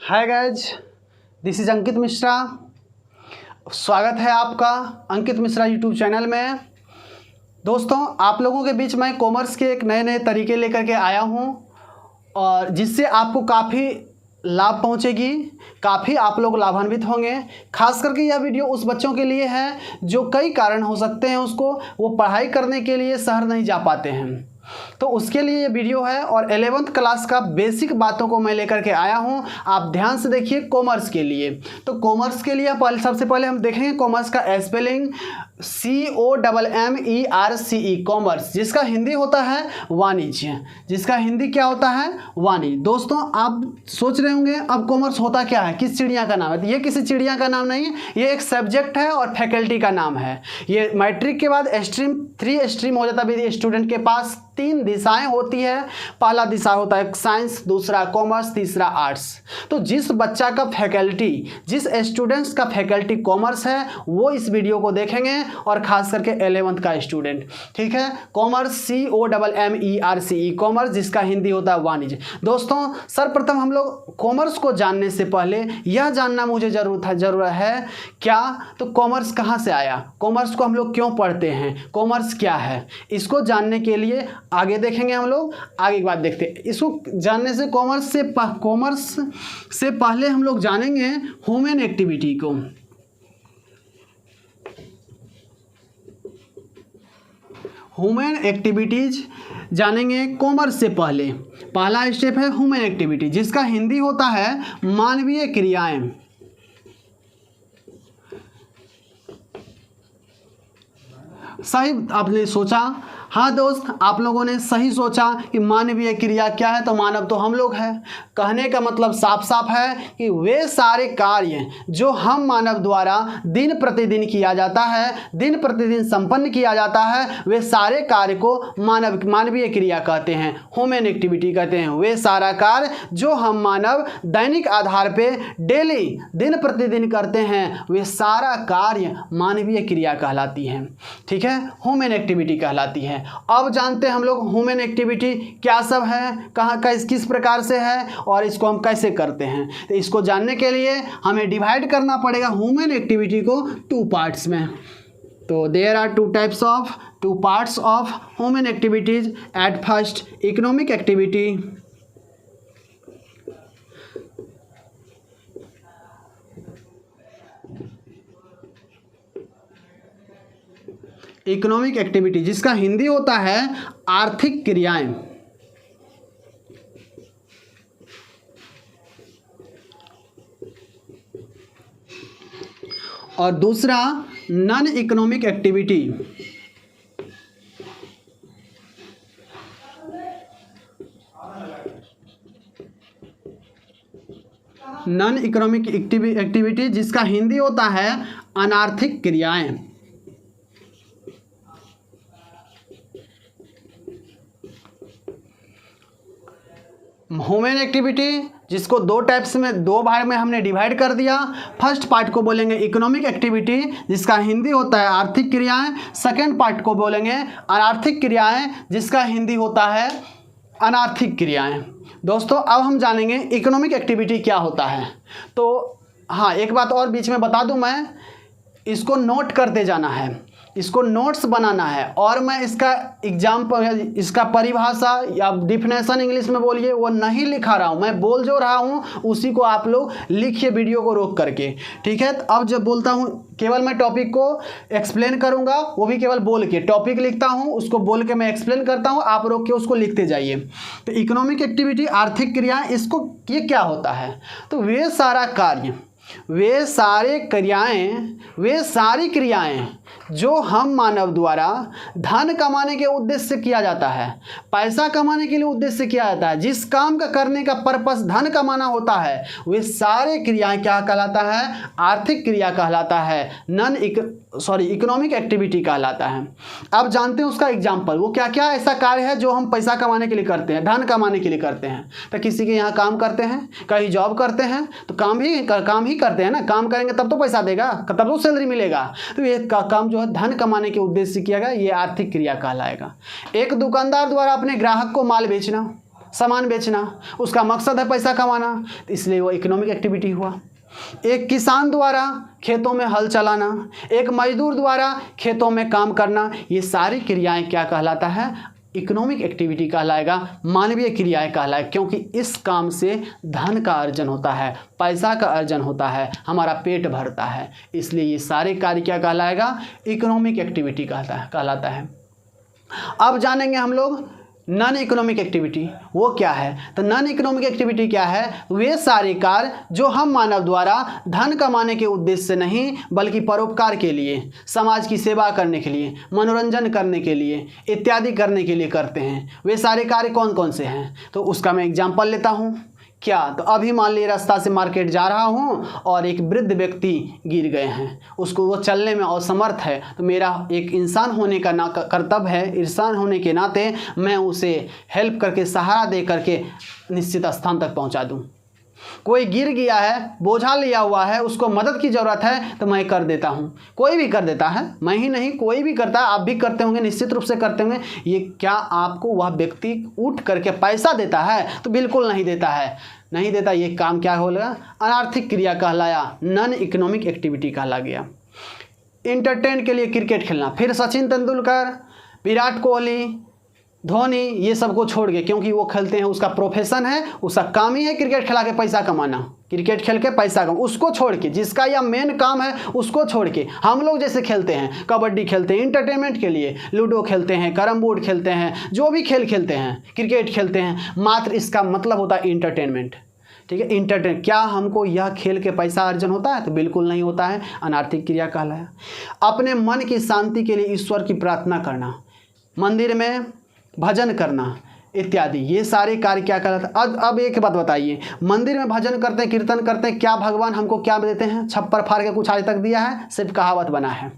Hi guys, this is अंकित मिश्रा। स्वागत है आपका अंकित मिश्रा यूट्यूब चैनल में। दोस्तों, आप लोगों के बीच मैं कॉमर्स के एक नए नए तरीके लेकर के आया हूं और जिससे आपको काफ़ी लाभ पहुंचेगी, काफ़ी आप लोग लाभान्वित होंगे। खास करके यह वीडियो उस बच्चों के लिए है जो कई कारण हो सकते हैं उसको वो पढ़ाई करने के लिए शहर नहीं जा पाते हैं, तो उसके लिए ये वीडियो है। और 11th क्लास का बेसिक बातों को मैं लेकर के आया हूं। आप ध्यान से देखिए। कॉमर्स के लिए, तो कॉमर्स के लिए सबसे पहले हम देखेंगे कॉमर्स का स्पेलिंग COMMERCE, कॉमर्स, जिसका हिंदी होता है वाणिज्य। जिसका हिंदी क्या होता है? वाणिज्य। दोस्तों, आप सोच रहे होंगे अब कॉमर्स होता क्या है, किस चिड़िया का नाम है? तो ये किसी चिड़िया का नाम नहीं है, ये एक सब्जेक्ट है और फैकल्टी का नाम है। ये मैट्रिक के बाद स्ट्रीम 3 स्ट्रीम हो जाता है। स्टूडेंट के पास 3 दिशाएं होती है। पहला दिशा होता है साइंस, दूसरा कॉमर्स, तीसरा आर्ट्स। तो जिस बच्चा का फैकल्टी, जिस स्टूडेंट्स का फैकल्टी कॉमर्स है वो इस वीडियो को देखेंगे, और खास करके 11th का स्टूडेंट, ठीक है। कॉमर्स COMMERCE, कॉमर्स, जिसका हिंदी होता है वाणिज्य। दोस्तों, सर्वप्रथम हम लोग कॉमर्स को जानने से पहले यह जानना मुझे जरूर है क्या, तो कॉमर्स कहाँ से आया, कॉमर्स को हम लोग क्यों पढ़ते हैं, कॉमर्स क्या है, इसको जानने के लिए आगे देखेंगे। हम लोग आगे की बात देखते हैं। इसको जानने से कॉमर्स से पहले हम लोग जानेंगे ह्यूमन एक्टिविटी को। ह्यूमन एक्टिविटीज जानेंगे कॉमर्स से पहले। पहला स्टेप है ह्यूमन एक्टिविटी, जिसका हिंदी होता है मानवीय क्रियाएं। सही आपने सोचा। हाँ दोस्त, आप लोगों ने सही सोचा कि मानवीय क्रिया क्या है, तो मानव तो हम लोग हैं। कहने का मतलब साफ साफ है कि वे सारे कार्य जो हम मानव द्वारा दिन प्रतिदिन किया जाता है, दिन प्रतिदिन संपन्न किया जाता है, वे सारे कार्य को मानवीय क्रिया कहते हैं, ह्यूमन एक्टिविटी कहते हैं। वे सारा कार्य जो हम मानव दैनिक आधार पे डेली दिन प्रतिदिन करते हैं, वे सारा कार्य मानवीय क्रिया कहलाती हैं, ठीक है, ह्यूमन एक्टिविटी कहलाती है। अब जानते हैं हम लोग ह्यूमन एक्टिविटी क्या सब है, कहाँ किस प्रकार से है और इसको हम कैसे करते हैं। तो इसको जानने के लिए हमें डिवाइड करना पड़ेगा ह्यूमन एक्टिविटी को 2 पार्ट्स में। तो there are 2 parts of human activities. At first, economic activity. Economic activity, जिसका हिंदी होता है आर्थिक क्रियाएं। और दूसरा non economic activity. Non economic activity, जिसका हिंदी होता है अनार्थिक क्रियाएं। ह्यूमन एक्टिविटी, जिसको 2 भाग में हमने डिवाइड कर दिया। फर्स्ट पार्ट को बोलेंगे इकोनॉमिक एक्टिविटी, जिसका हिंदी होता है आर्थिक क्रियाएं। सेकंड पार्ट को बोलेंगे अनार्थिक क्रियाएं, जिसका हिंदी होता है अनार्थिक क्रियाएं। दोस्तों, अब हम जानेंगे इकोनॉमिक एक्टिविटी क्या होता है। तो हाँ, एक बात और बीच में बता दूं, मैं इसको नोट करते जाना है, इसको नोट्स बनाना है, और मैं इसका एग्जाम्पल, इसका परिभाषा या डिफिनेशन इंग्लिश में बोलिए, वो नहीं लिखा रहा हूँ, मैं बोल जो रहा हूँ उसी को आप लोग लिखिए वीडियो को रोक करके, ठीक है। तो अब जब बोलता हूँ केवल मैं टॉपिक को एक्सप्लेन करूँगा, वो भी केवल बोल के, टॉपिक लिखता हूँ उसको बोल के मैं एक्सप्लेन करता हूँ, आप रोक के उसको लिखते जाइए। तो इकोनॉमिक एक्टिविटी, आर्थिक क्रियाएँ, इसको ये क्या होता है, तो वे सारा कार्य, वे सारी क्रियाएं जो हम मानव द्वारा धन कमाने के उद्देश्य से किया जाता है, पैसा कमाने के लिए उद्देश्य से किया जाता है, जिस काम का करने का पर्पस धन कमाना होता है, वे सारे क्रियाएं क्या कहलाता है? आर्थिक क्रिया कहलाता है, इकोनॉमिक एक्टिविटी कहलाता है। अब जानते हैं उसका एग्जाम्पल, वो क्या क्या ऐसा कार्य है जो हम पैसा कमाने के लिए करते हैं, धन कमाने के लिए करते हैं। तो किसी के यहाँ काम करते हैं, कहीं जॉब करते हैं, तो काम ही करते हैं ना, काम करेंगे तब तो पैसा देगा, तब तो सैलरी मिलेगा। तो ये काम जो है धन कमाने के उद्देश्य से किया गया, ये आर्थिक क्रिया कहलाएगा। एक दुकानदार द्वारा अपने ग्राहक को माल बेचना, सामान बेचना, उसका मकसद है पैसा कमाना, तो इसलिए वो इकोनॉमिक एक्टिविटी हुआ। एक किसान द्वारा खेतों में हल चलाना, एक मजदूर द्वारा खेतों में काम करना, ये सारी क्रियाएं क्या कहलाता है? इकोनॉमिक एक्टिविटी कहलाएगा, मानवीय क्रियाएं कहलाएगा, क्योंकि इस काम से धन का अर्जन होता है, पैसा का अर्जन होता है, हमारा पेट भरता है, इसलिए ये सारे कार्य क्या कहलाएगा? इकोनॉमिक एक्टिविटी कहलाता है। अब जानेंगे हम लोग नॉन इकोनॉमिक एक्टिविटी, वो क्या है? तो नॉन इकोनॉमिक एक्टिविटी क्या है? वे सारे कार्य जो हम मानव द्वारा धन कमाने के उद्देश्य से नहीं बल्कि परोपकार के लिए, समाज की सेवा करने के लिए, मनोरंजन करने के लिए इत्यादि करने के लिए करते हैं। वे सारे कार्य कौन कौन से हैं? तो उसका मैं एग्जाम्पल लेता हूँ। क्या? तो अभी मान लीजिए रास्ता से मार्केट जा रहा हूँ और एक वृद्ध व्यक्ति गिर गए हैं, उसको वो चलने में असमर्थ है, तो मेरा एक इंसान होने का कर्तव्य है, इंसान होने के नाते मैं उसे हेल्प करके, सहारा दे करके निश्चित स्थान तक पहुँचा दूँ। कोई गिर गया है, बोझा लिया हुआ है, उसको मदद की ज़रूरत है, तो मैं कर देता हूँ। कोई भी कर देता है, मैं ही नहीं, कोई भी करता है, आप भी करते होंगे, निश्चित रूप से करते होंगे। ये क्या आपको वह व्यक्ति उठ करके पैसा देता है? तो बिल्कुल नहीं देता है, नहीं देता। ये काम क्या होगा? अनार्थिक क्रिया कहलाया, नॉन इकोनॉमिक एक्टिविटी कहला गया। इंटरटेन के लिए क्रिकेट खेलना, फिर सचिन तेंदुलकर, विराट कोहली, धोनी, ये सब को छोड़ के, क्योंकि वो खेलते हैं, उसका प्रोफेशन है, उसका काम ही है क्रिकेट खिला के पैसा कमाना, क्रिकेट खेल के पैसा कमाना, उसको छोड़ के, जिसका यह मेन काम है उसको छोड़ के हम लोग जैसे खेलते हैं, कबड्डी खेलते हैं इंटरटेनमेंट के लिए, लूडो खेलते हैं, कैरम बोर्ड खेलते हैं, जो भी खेल खेलते हैं, क्रिकेट खेलते हैं, मात्र इसका मतलब होता है इंटरटेनमेंट। ठीक है, इंटरटेन। क्या हमको यह खेल के पैसा अर्जन होता है? तो बिल्कुल नहीं होता है, अनार्थिक क्रिया कहलाया। अपने मन की शांति के लिए ईश्वर की प्रार्थना करना, मंदिर में भजन करना इत्यादि, ये सारे कार्य क्या कहलाते हैं? अब एक बात बताइए, मंदिर में भजन करते हैं, कीर्तन करते हैं, क्या भगवान हमको क्या देते हैं? छप्पर फाड़ के कुछ आज तक दिया है? सिर्फ कहावत बना है।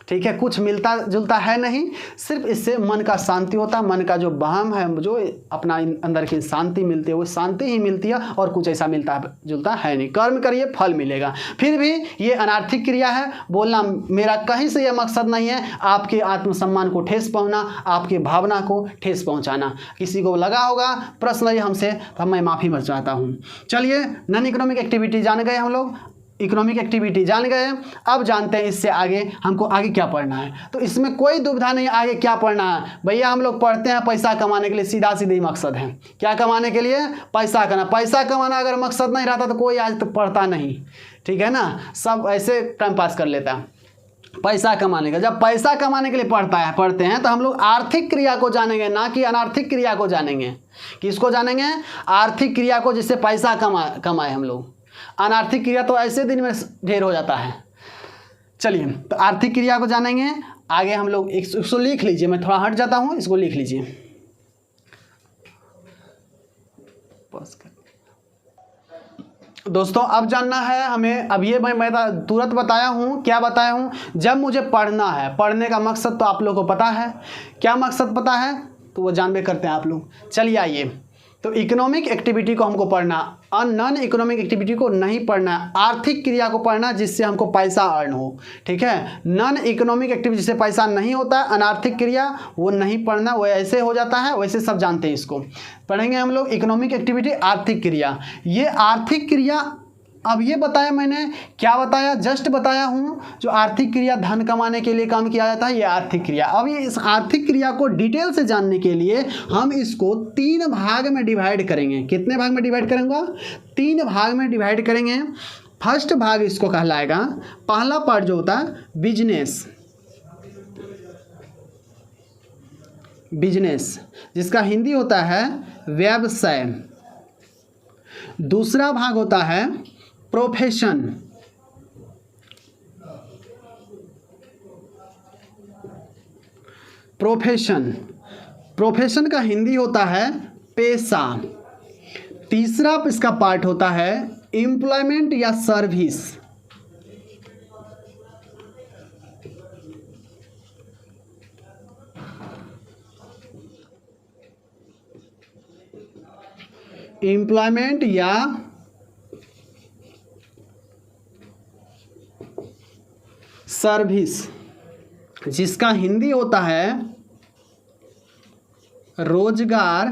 ठीक है, कुछ मिलता जुलता है नहीं, सिर्फ इससे मन का शांति होता है, मन का जो वहम है, जो अपना अंदर की शांति मिलती है, वो शांति ही मिलती है, और कुछ ऐसा मिलता जुलता है नहीं। कर्म करिए, फल मिलेगा। फिर भी ये अनार्थिक क्रिया है। बोलना मेरा कहीं से यह मकसद नहीं है आपके आत्मसम्मान को ठेस पहुँचना, आपके भावना को ठेस पहुँचाना। किसी को लगा होगा पर्सनली हमसे, तो मैं माफ़ी चाहता हूँ। चलिए, नॉन इकोनॉमिक एक्टिविटी जान गए हम लोग, इकोनॉमिक एक्टिविटी जान गए। अब जानते हैं इससे आगे हमको आगे क्या पढ़ना है। तो इसमें कोई दुविधा नहीं, आगे क्या पढ़ना है भैया। हम लोग पढ़ते हैं पैसा कमाने के लिए, सीधा सीधी मकसद है। क्या कमाने के लिए? पैसा कमाना। पैसा कमाना अगर मकसद नहीं रहता तो कोई आज तक पढ़ता नहीं, ठीक है ना, सब ऐसे टाइम पास कर लेता है। पैसा कमाने का, जब पैसा कमाने के लिए पढ़ते हैं तो हम लोग आर्थिक क्रिया को जानेंगे, ना कि अनार्थिक क्रिया को जानेंगे। किसको जानेंगे? आर्थिक क्रिया को, जिससे पैसा कमाए हम लोग। अनार्थिक क्रिया तो ऐसे दिन में ढेर हो जाता है। चलिए, तो आर्थिक क्रिया को जानेंगे आगे हम लोग। इसको लिख लीजिए, मैं थोड़ा हट जाता हूँ, इसको लिख लीजिए। दोस्तों, अब जानना है हमें, अब ये मैं तुरंत बताया हूँ, क्या बताया हूँ? जब मुझे पढ़ना है, पढ़ने का मकसद तो आप लोगों को पता है, क्या मकसद पता है तो वो जानबे करते हैं आप लोग। चलिए आइए, तो इकोनॉमिक एक्टिविटी को हमको पढ़ना, नॉन इकोनॉमिक एक्टिविटी को नहीं पढ़ना, आर्थिक क्रिया को पढ़ना जिससे हमको पैसा अर्न हो। ठीक है, नॉन इकोनॉमिक एक्टिविटी जिससे पैसा नहीं होता है, अनार्थिक क्रिया, वो नहीं पढ़ना, वो ऐसे हो जाता है, वैसे सब जानते हैं। इसको पढ़ेंगे हम लोग, इकोनॉमिक एक्टिविटी, आर्थिक क्रिया। ये आर्थिक क्रिया, अब ये बताया मैंने, क्या बताया? जस्ट बताया हूँ, जो आर्थिक क्रिया धन कमाने के लिए काम किया जाता है, ये आर्थिक क्रिया। अब ये इस आर्थिक क्रिया को डिटेल से जानने के लिए हम इसको 3 भाग में डिवाइड करेंगे। कितने भाग में डिवाइड करेंगे? 3 भाग में डिवाइड करेंगे। फर्स्ट भाग इसको कहलाएगा, पहला पार्ट जो होता है बिजनेस, जिसका हिंदी होता है व्यवसाय। दूसरा भाग होता है प्रोफेशन, प्रोफेशन का हिंदी होता है पेशा। तीसरा इसका पार्ट होता है एम्प्लॉयमेंट या सर्विस। एम्प्लॉयमेंट या सर्विस, जिसका हिंदी होता है रोजगार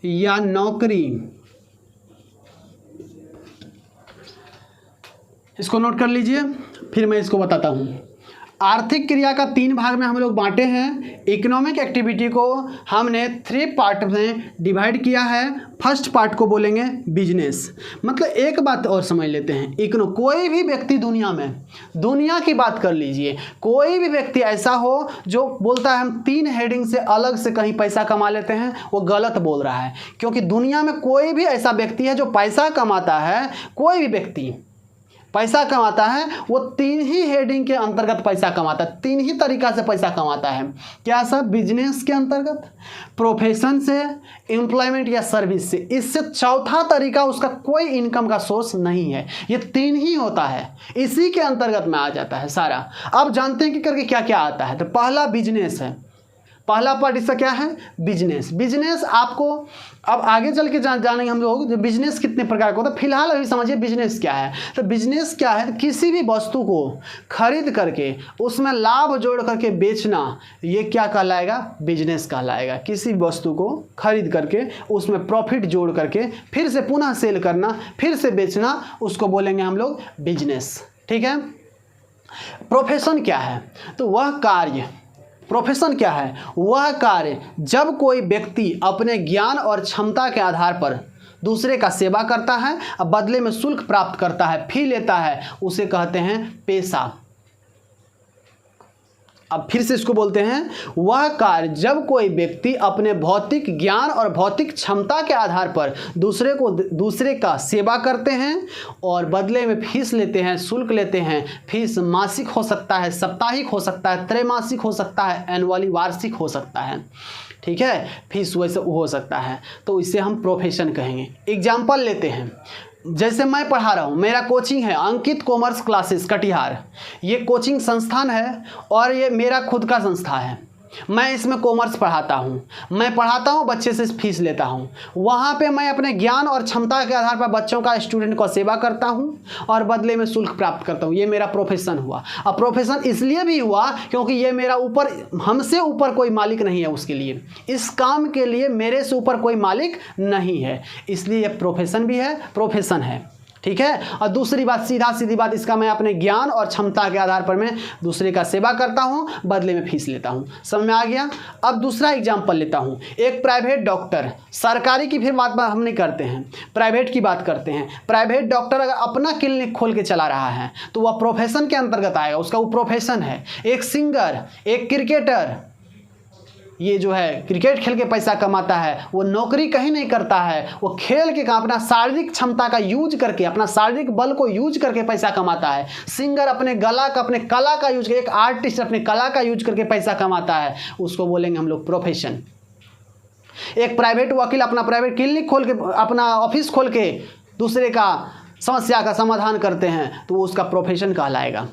या नौकरी। इसको नोट कर लीजिए, फिर मैं इसको बताता हूँ। आर्थिक क्रिया का 3 भाग में हम लोग बांटे हैं। इकोनॉमिक एक्टिविटी को हमने 3 पार्ट में डिवाइड किया है। फर्स्ट पार्ट को बोलेंगे बिजनेस। मतलब एक बात और समझ लेते हैं, कोई भी व्यक्ति दुनिया में, दुनिया की बात कर लीजिए, कोई भी व्यक्ति ऐसा हो जो बोलता है हम 3 हेडिंग से अलग से कहीं पैसा कमा लेते हैं, वो गलत बोल रहा है। क्योंकि दुनिया में कोई भी ऐसा व्यक्ति है जो पैसा कमाता है, कोई भी व्यक्ति पैसा कमाता है, वो 3 ही हेडिंग के अंतर्गत पैसा कमाता है, 3 ही तरीका से पैसा कमाता है। क्या सब? बिजनेस के अंतर्गत, प्रोफेशन से, एम्प्लॉयमेंट या सर्विस से। इससे चौथा तरीका उसका कोई इनकम का सोर्स नहीं है। ये 3 ही होता है, इसी के अंतर्गत में आ जाता है सारा। अब जानते हैं कि करके क्या क्या आता है। तो पहला बिजनेस है, पहला पार्ट इसका क्या है? बिजनेस। बिजनेस आपको अब आगे चल के जानेंगे हम लोग, जो बिजनेस कितने प्रकार का होता है। फिलहाल अभी समझिए बिजनेस क्या है। तो बिजनेस क्या है? किसी भी वस्तु को खरीद करके उसमें लाभ जोड़ करके बेचना, ये क्या कहलाएगा? बिजनेस कहलाएगा। किसी भी वस्तु को खरीद करके उसमें प्रॉफिट जोड़ करके फिर से पुनः सेल करना, फिर से बेचना, उसको बोलेंगे हम लोग बिजनेस। ठीक है। प्रोफेशन क्या है? तो वह कार्य, प्रोफेशन क्या है? वह कार्य जब कोई व्यक्ति अपने ज्ञान और क्षमता के आधार पर दूसरे का सेवा करता है और बदले में शुल्क प्राप्त करता है, फी लेता है, उसे कहते हैं पेशा। अब फिर से इसको बोलते हैं, वह कार्य जब कोई व्यक्ति अपने भौतिक ज्ञान और भौतिक क्षमता के आधार पर दूसरे का सेवा करते हैं और बदले में फीस लेते हैं, शुल्क लेते हैं। फीस मासिक हो सकता है, साप्ताहिक हो सकता है, त्रैमासिक हो सकता है, एनुअली वार्षिक हो सकता है। ठीक है, फीस वैसे हो सकता है, तो इसे हम प्रोफेशन कहेंगे। एग्जाम्पल लेते हैं, जैसे मैं पढ़ा रहा हूँ, मेरा कोचिंग है अंकित कॉमर्स क्लासेस कटिहार। ये कोचिंग संस्थान है और ये मेरा खुद का संस्था है। मैं इसमें कॉमर्स पढ़ाता हूँ, मैं पढ़ाता हूँ, बच्चे से फीस लेता हूँ। वहाँ पे मैं अपने ज्ञान और क्षमता के आधार पर बच्चों का, स्टूडेंट को सेवा करता हूँ और बदले में शुल्क प्राप्त करता हूँ। ये मेरा प्रोफेशन हुआ। अब प्रोफेशन इसलिए भी हुआ क्योंकि ये मेरा ऊपर, हमसे ऊपर कोई मालिक नहीं है उसके लिए, इस काम के लिए मेरे से ऊपर कोई मालिक नहीं है, इसलिए ये प्रोफेशन भी है, प्रोफेशन है। ठीक है। और दूसरी बात, सीधा सीधी बात, इसका मैं अपने ज्ञान और क्षमता के आधार पर मैं दूसरे का सेवा करता हूं, बदले में फीस लेता हूं। समझ में आ गया? अब दूसरा एग्जाम्पल लेता हूं, एक प्राइवेट डॉक्टर, सरकारी की फिर बात हम नहीं करते हैं, प्राइवेट की बात करते हैं। प्राइवेट डॉक्टर अगर अपना क्लिनिक खोल के चला रहा है तो वह प्रोफेशन के अंतर्गत आएगा, उसका वो प्रोफेशन है। एक सिंगर, एक क्रिकेटर, ये जो है क्रिकेट खेल के पैसा कमाता है, वो नौकरी कहीं नहीं करता है, वो खेल के अपना शारीरिक क्षमता का यूज करके, अपना शारीरिक बल को यूज करके पैसा कमाता है। सिंगर अपने गला का, अपने कला का यूज करके, एक आर्टिस्ट अपने कला का यूज करके पैसा कमाता है, उसको बोलेंगे हम लोग प्रोफेशन। एक प्राइवेट वकील अपना प्राइवेट क्लिनिक खोल के, अपना ऑफिस खोल के दूसरे का समस्या का समाधान करते हैं, तो वो उसका प्रोफेशन कहलाएगा।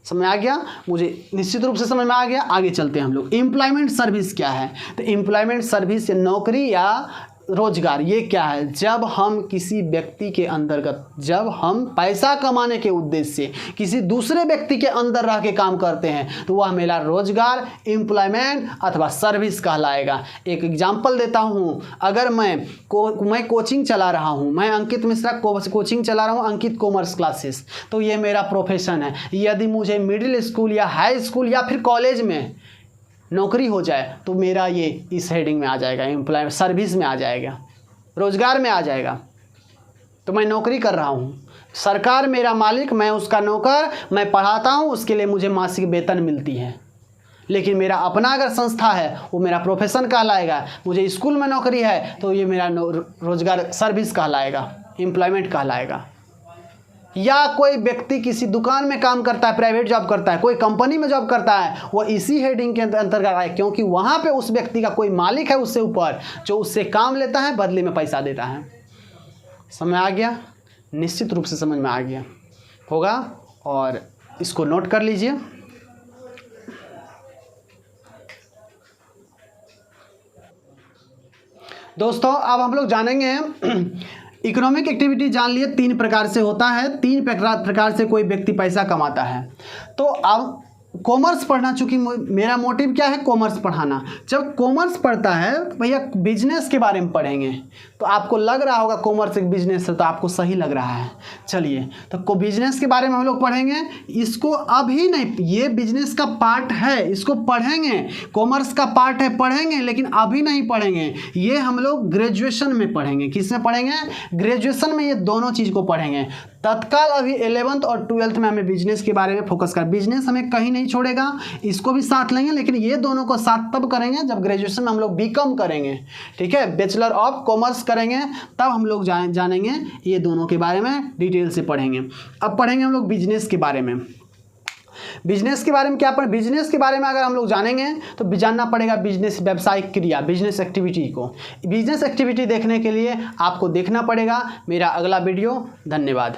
समझ में आ गया? मुझे निश्चित रूप से समझ में आ गया। आगे चलते हैं हम लोग। एम्प्लॉयमेंट सर्विस क्या है? तो एम्प्लॉयमेंट सर्विस या नौकरी या रोजगार, ये क्या है? जब हम किसी व्यक्ति के अंतर्गत, जब हम पैसा कमाने के उद्देश्य से किसी दूसरे व्यक्ति के अंदर रह के काम करते हैं, तो वह मेरा रोजगार, एम्प्लॉयमेंट अथवा सर्विस कहलाएगा। एक एग्जांपल देता हूँ, अगर मैं कोचिंग चला रहा हूँ, मैं अंकित मिश्रा कोचिंग चला रहा हूँ, अंकित कॉमर्स क्लासेस, तो ये मेरा प्रोफेशन है। यदि मुझे मिडिल स्कूल या हाई स्कूल या फिर कॉलेज में नौकरी हो जाए तो मेरा ये इस हेडिंग में आ जाएगा, एम्प्लॉयमेंट सर्विस में आ जाएगा, रोजगार में आ जाएगा। तो मैं नौकरी कर रहा हूँ, सरकार मेरा मालिक, मैं उसका नौकर, मैं पढ़ाता हूँ, उसके लिए मुझे मासिक वेतन मिलती है। लेकिन मेरा अपना अगर संस्था है, वो मेरा प्रोफेशन कहलाएगा। मुझे स्कूल में नौकरी है तो ये मेरा रोजगार, सर्विस कहलाएगा, एम्प्लॉयमेंट कहलाएगा। या कोई व्यक्ति किसी दुकान में काम करता है, प्राइवेट जॉब करता है, कोई कंपनी में जॉब करता है, वो इसी हेडिंग के अंतर्गत आए, क्योंकि वहाँ पे उस व्यक्ति का कोई मालिक है उससे ऊपर, जो उससे काम लेता है, बदले में पैसा देता है। समझ आ गया? निश्चित रूप से समझ में आ गया होगा, और इसको नोट कर लीजिए। दोस्तों अब हम लोग जानेंगे, इकोनॉमिक एक्टिविटी जान लिए 3 प्रकार से होता है, 3 प्रकार से कोई व्यक्ति पैसा कमाता है। तो अब कॉमर्स पढ़ना, चूंकि मेरा मोटिव क्या है, कॉमर्स पढ़ाना। जब कॉमर्स पढ़ता है तो भैया बिजनेस के बारे में पढ़ेंगे। तो आपको लग रहा होगा कॉमर्स एक बिजनेस है, तो आपको सही लग रहा है। चलिए, तो बिजनेस के बारे में हम लोग पढ़ेंगे। इसको अभी नहीं, ये बिजनेस का पार्ट है, इसको पढ़ेंगे, कॉमर्स का पार्ट है, पढ़ेंगे, लेकिन अभी नहीं पढ़ेंगे। ये हम लोग ग्रेजुएशन में पढ़ेंगे। किस में पढ़ेंगे? ग्रेजुएशन में ये दोनों चीज़ को पढ़ेंगे। तत्काल अभी 11th और 12th में हमें बिजनेस के बारे में फोकस कर, बिजनेस हमें कहीं नहीं छोड़ेगा, इसको भी साथ लेंगे, लेकिन ये दोनों को साथ तब करेंगे जब ग्रेजुएशन में हम लोग बीकॉम करेंगे। ठीक है, बैचलर ऑफ कॉमर्स करेंगे, तब हम लोग जानेंगे ये दोनों के बारे में, डिटेल से पढ़ेंगे। अब पढ़ेंगे हम लोग बिजनेस के बारे में। बिजनेस के बारे में क्या पढ़ें? बिजनेस के बारे में अगर हम लोग जानेंगे तो जानना पड़ेगा बिजनेस, व्यावसायिक क्रिया, बिजनेस एक्टिविटी को। बिजनेस एक्टिविटी देखने के लिए आपको देखना पड़ेगा मेरा अगला वीडियो। धन्यवाद।